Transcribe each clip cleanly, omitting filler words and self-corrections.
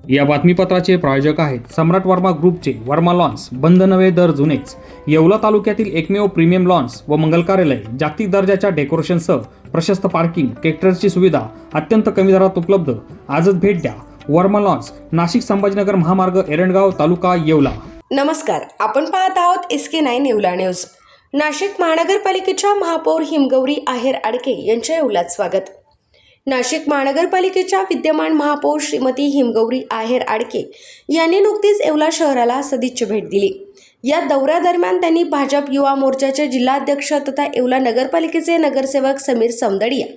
या बातमीपत्राचे प्रायोजक आहेत सम्राट वर्मा ग्रुपचे वर्मा लॉन्स, बंद नवे दर जुनेच, येवला तालुक्यातील एकमेव प्रीमियम लॉन्स व मंगल कार्यालय, जागतिक दर्जाच्या डेकोरेशनसह प्रशस्त पार्किंग, ट्रॅक्टरची सुविधा अत्यंत कमी दरात उपलब्ध। आजच भेट द्या वर्मा लॉन्स, नाशिक संभाजीनगर महामार्ग, एरंडगाव तालुका, येवला। नमस्कार, आपण पाहत आहोत SK9 येवला न्यूज। नाशिक महानगरपालिकेच्या महापौर हिमगौरी आहेर आडके यांच्या येवल्यात स्वागत। नाशिक महानगरपालिकेच्या विद्यमान महापौर श्रीमती हिमगौरी आहेर आडके यांनी नुकतीच येवला शहराला सदिच्छा भेट दिली। या दौऱ्यादरम्यान त्यांनी भाजप युवा मोर्चाचे जिल्हाध्यक्ष तथा येवला नगरपालिकेचे नगरसेवक समीर समदडिया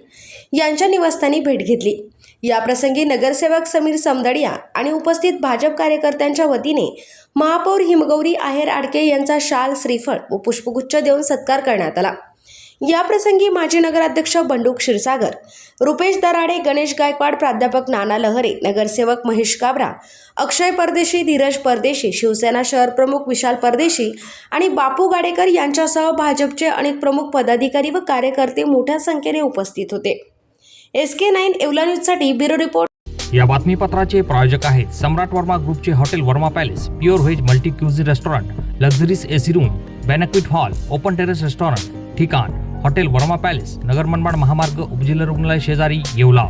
यांच्या निवासस्थानी भेट घेतली। या प्रसंगी नगरसेवक समीर समदडिया आणि उपस्थित भाजप कार्यकर्त्यांच्या वतीने महापौर हिमगौरी आहेर आडके यांचा शाल, श्रीफळ व पुष्पगुच्छ देऊन सत्कार करण्यात आला। या प्रसंगी माजी नगराध्यक्ष बंडू क्षीरसागर, रुपेश दराडे, गणेश गायकवाड, प्राध्यापक नाना लहरे, नगरसेवक महेश काबरा, अक्षय परदेशी, धीरज परदेशी, शिवसेना शहर प्रमुख विशाल परदेशी आणि बापू गाडेकर यांच्यासह भाजपचे अनेक प्रमुख पदाधिकारी व कार्यकर्ते मोठ्या संख्येने उपस्थित होते। SK9 येवला न्यूजसाठी ब्युरो रिपोर्ट। या बातमीपत्राचे प्रायोजक आहेत सम्राट वर्मा ग्रुपचे hotel Verma palace, pure veg multi cuisine restaurant, luxuries AC room, banquet hall, open terrace restaurant. ठिकाण हॉटेल वर्मा पॅलेस, नगर मनमाड महामार्ग, उपजिल्हा रुग्णालय शेजारी, येवला।